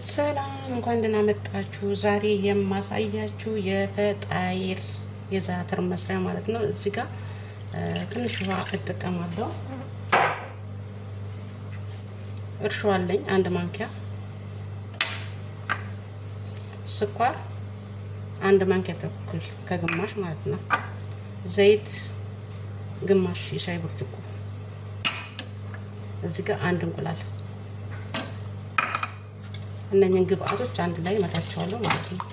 ሰላም እንኳን ደህና መጣችሁ። ዛሬ የማሳያችሁ የፈጣይር የዛትር መስሪያ ማለት ነው። እዚህ ጋር ትንሽ ውሃ እጠቀማለሁ። እርሾ አለኝ 1 ማንኪያ፣ ስኳር 1 ማንኪያ ተኩል ከግማሽ ማለት ነው። ዘይት ግማሽ የሻይ ብርጭቆ፣ እዚህ ጋር 1 እንቁላል። እነኚህን ግብአቶች አንድ ላይ መታቸዋለሁ ማለት ነው።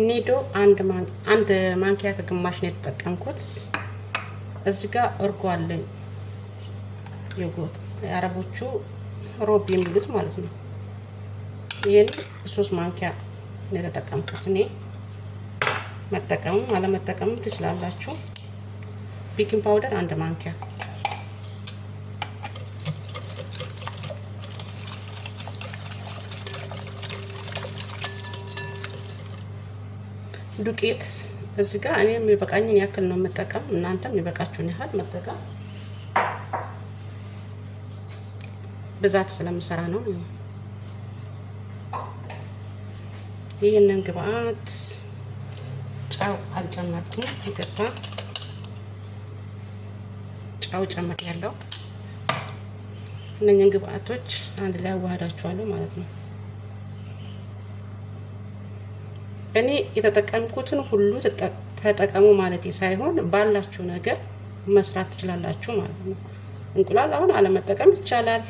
ኒዶ አንድ ማንኪያ ከግማሽ ነው የተጠቀምኩት። እዚህ ጋር እርጎ አለኝ፣ የአረቦቹ ሮብ የሚሉት ማለት ነው። ይሄን 3 ማንኪያ ነው የተጠቀምኩት። እኔ መጠቀምም አለመጠቀምም ትችላላችሁ። ቤኪንግ ፓውደር 1 ማንኪያ፣ ዱቄት እዚህ ጋር እኔ የሚበቃኝን ያክል ነው የምጠቀም፣ እናንተም የሚበቃችሁን ያህል መጠቀም። ብዛት ስለምሰራ ነው። ይህንን ግብአት ጨው አልጨመርኩም፣ ይቅርታ። ጨው ጨምሬያለሁ። እነኝህን ግብአቶች አንድ ላይ አዋህዳቸዋለሁ ማለት ነው። እኔ የተጠቀምኩትን ሁሉ ተጠቀሙ ማለት ሳይሆን ባላችሁ ነገር መስራት ትችላላችሁ ማለት ነው። እንቁላል አሁን አለመጠቀም ይቻላል።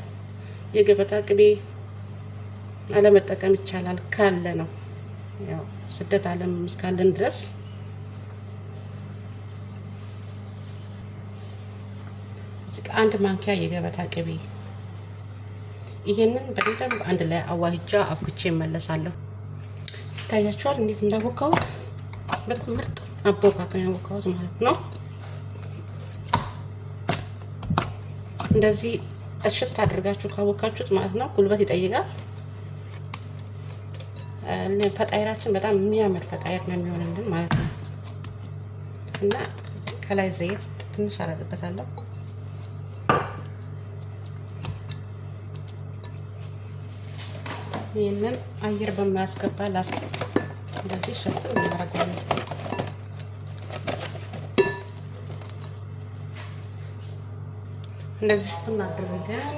የገበታ ቅቤ አለመጠቀም ይቻላል ካለ ነው። ያው ስደት ዓለም እስካለን ድረስ እዚህ 1 ማንኪያ የገበታ ቅቤ። ይሄንን በደንብ አንድ ላይ አዋህጃ አብኩቼ እመለሳለሁ። ይታያችኋል እንዴት እንዳቦካሁት። በጣም ምርጥ አቦካክ ነው ያቦካሁት ማለት ነው። እንደዚህ እሽት አድርጋችሁ ካቦካችሁት ማለት ነው ጉልበት ይጠይቃል። ፈጣይራችን በጣም የሚያምር ፈጣይር ነው የሚሆንልን ማለት ነው። እና ከላይ ዘይት ትንሽ አረግበታለሁ። ይሄንን አየር በማያስገባ ላስት እንደዚህ ሸፍን እናደርጋለን። እንደዚህ ሸፍን አድርገን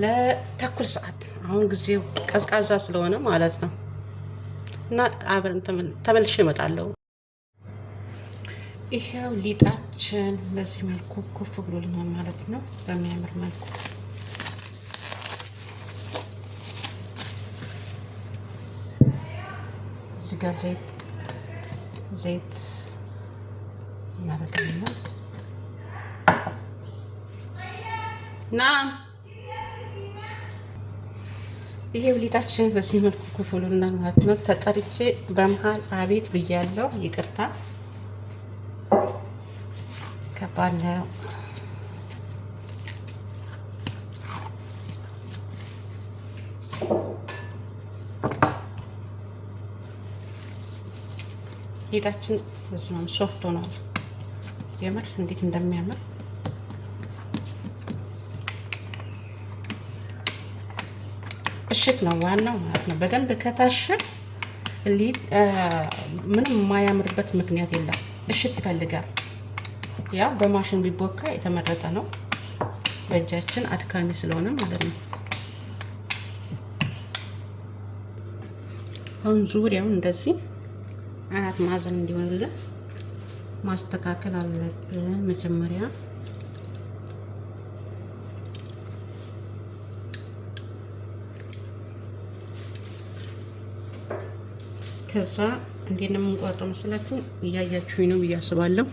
ለተኩል ሰዓት፣ አሁን ጊዜው ቀዝቃዛ ስለሆነ ማለት ነው። እና አብረን ተመልሼ እመጣለሁ። ይሄው ሊጣችን በዚህ መልኩ ኩፍ ብሎልናል ማለት ነው። በሚያምር መልኩ እዚህ ጋር ዘይት እናደርጋለን እና ይሄ ሊጣችን በዚህ መልኩ ኩፍ ብሎልናል ማለት ነው። ተጠርቼ በመሃል አቤት ብያለሁ፣ ይቅርታ ከባድ ነው። ሊጣችን በዚህ መልኩ ሶፍት ሆኗል። የምር እንዴት እንደሚያምር እሽት ነው ዋናው ማለት ነው። በደንብ ከታሸ ሊጥ ምንም የማያምርበት ምክንያት የለም። እሽት ይፈልጋል። ያው በማሽን ቢቦካ የተመረጠ ነው፣ በእጃችን አድካሚ ስለሆነ ማለት ነው። አሁን ዙሪያውን እንደዚህ 4 ማዕዘን እንዲሆንልን ማስተካከል አለብን መጀመሪያ። ከዛ እንዴት ነው የምንቆርጠው መስላችሁ? እያያችሁኝ ነው ብዬ አስባለሁ።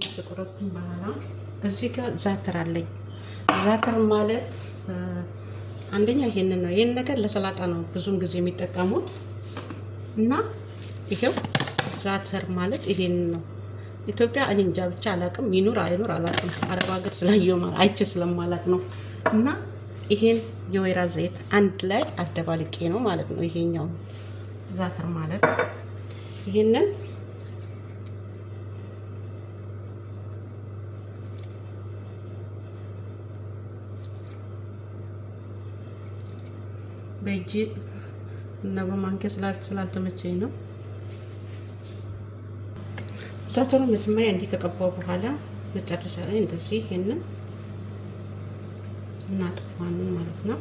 ከቆረጥኩኝ በኋላ እዚህ ጋር ዛትር አለኝ። ዛትር ማለት አንደኛ ይሄንን ነው። ይሄን ነገር ለሰላጣ ነው ብዙም ጊዜ የሚጠቀሙት እና ይሄው ዛተር ማለት ይሄን ነው። ኢትዮጵያ እኔ እንጃ ብቻ አላቅም፣ ይኑር አይኑር አላቅም። አረብ ሀገር ስላየው አይቼ ስለማላቅ ነው። እና ይሄን የወይራ ዘይት አንድ ላይ አደባልቄ ነው ማለት ነው። ይሄኛው ዛተር ማለት ይሄንን በእጅ እና በማንኪያ ስላልተመቸኝ ነው። ዛተሩ መጀመሪያ እንዲህ ከቀባው በኋላ መጨረሻ ላይ እንደዚህ ይሄንን እናጥፋለን ማለት ነው።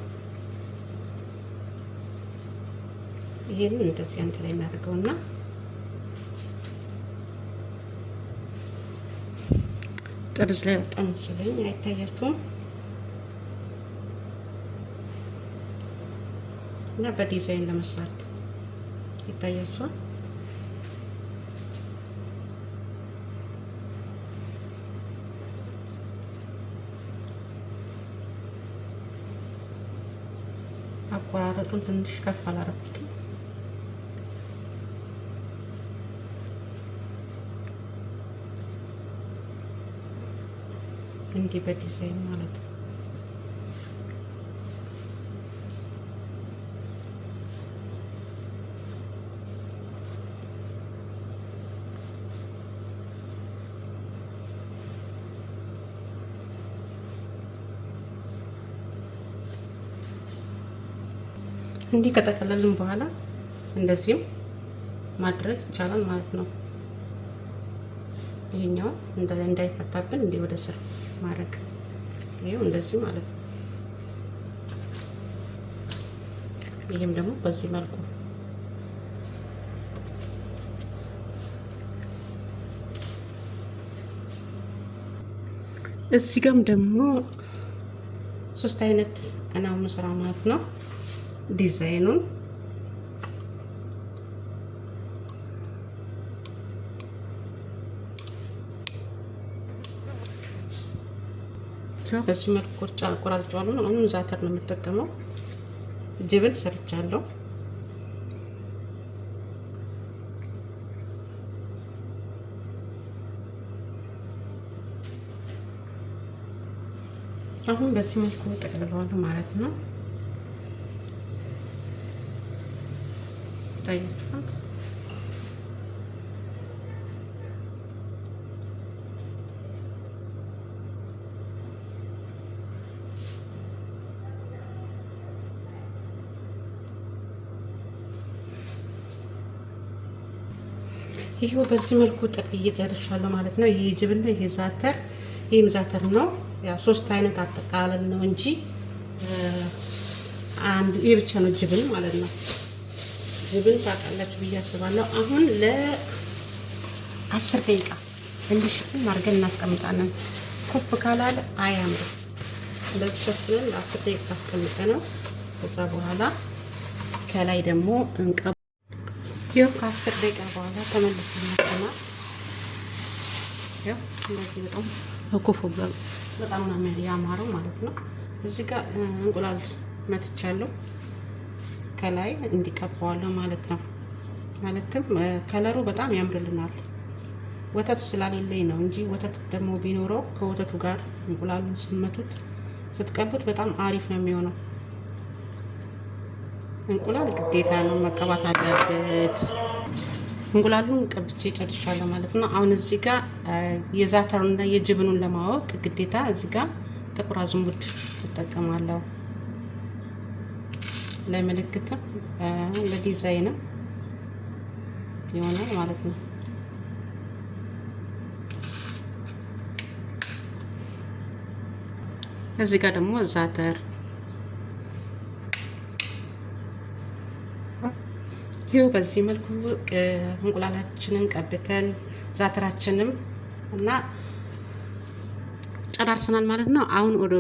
ይሄንን እንደዚህ አንድ ላይ እናደርገውና ጥርዝ ላይ በጣም መስለኝ አይታያችሁም? እና በዲዛይን ለመስራት ይታያችኋል። አቆራረጡን ትንሽ ከፍ አላረኩትም። እንዲህ በዲዛይን ማለት ነው። እንዲህ ከጠቀለልን በኋላ እንደዚህም ማድረግ ይቻላል ማለት ነው። ይሄኛው እንዳይፈታብን እንዲህ ወደ ስር ማድረግ ይሄው እንደዚህ ማለት ነው። ይሄም ደግሞ በዚህ መልኩ እዚህ ጋርም ደግሞ 3 አይነት ነው መስራ ማለት ነው። ዲዛይኑን በዚህ መልኩ ቆራርጫለሁ። አሁን ዛተር ነው የምጠቀመው። ጅብን ሰርቻለሁ። አሁን በዚህ መልኩ ጠቅልለዋለሁ ማለት ነው። ታያችኋል። ይሄው በዚህ መልኩ ጠቅልዬ ጨርሻለሁ ማለት ነው። ይሄ ጅብን ነው። ይሄ ዛተር፣ ይሄም ዛተር ነው። ያው 3 አይነት አጠቃለል ነው እንጂ አንድ ይሄ ብቻ ነው ጅብን ማለት ነው። ጅብን ታውቃላችሁ ብዬ አስባለሁ። አሁን ለ10 ደቂቃ እንዲሽፍን አድርገን እናስቀምጣለን። ኩፍ ካላለ አያምርም። እንደዚህ ሸፍነን ለ10 ደቂቃ አስቀምጠነው ከዛ በኋላ ከላይ ደግሞ ይኸው ከ10 ደቂቃ በኋላ ተመልሰን መጥተናል። ይኸው እንደዚህ በጣም ኩፍ ብሏል። በጣም ነው ያማረው ማለት ነው። እዚህ ጋር እንቁላል መትቻለሁ ከላይ እንዲቀባዋለሁ ማለት ነው። ማለትም ከለሩ በጣም ያምርልናል። ወተት ስላሌለኝ ነው እንጂ ወተት ደግሞ ቢኖረው ከወተቱ ጋር እንቁላሉን ስትመቱት ስትቀቡት በጣም አሪፍ ነው የሚሆነው። እንቁላል ግዴታ ነው መቀባት አለበት። እንቁላሉን ቀብቼ ጨርሻለሁ ማለት ነው። አሁን እዚህ ጋር የዛተሩንና የጅብኑን ለማወቅ ግዴታ እዚህ ጋር ጥቁር አዝሙድ እጠቀማለሁ። ለምልክትም ለዲዛይንም ይሆናል ማለት ነው። እዚህ ጋር ደግሞ ዛተር ይኸው በዚህ መልኩ እንቁላላችንን ቀብተን ዛተራችንም እና ጨራርሰናል ማለት ነው። አሁን ወደ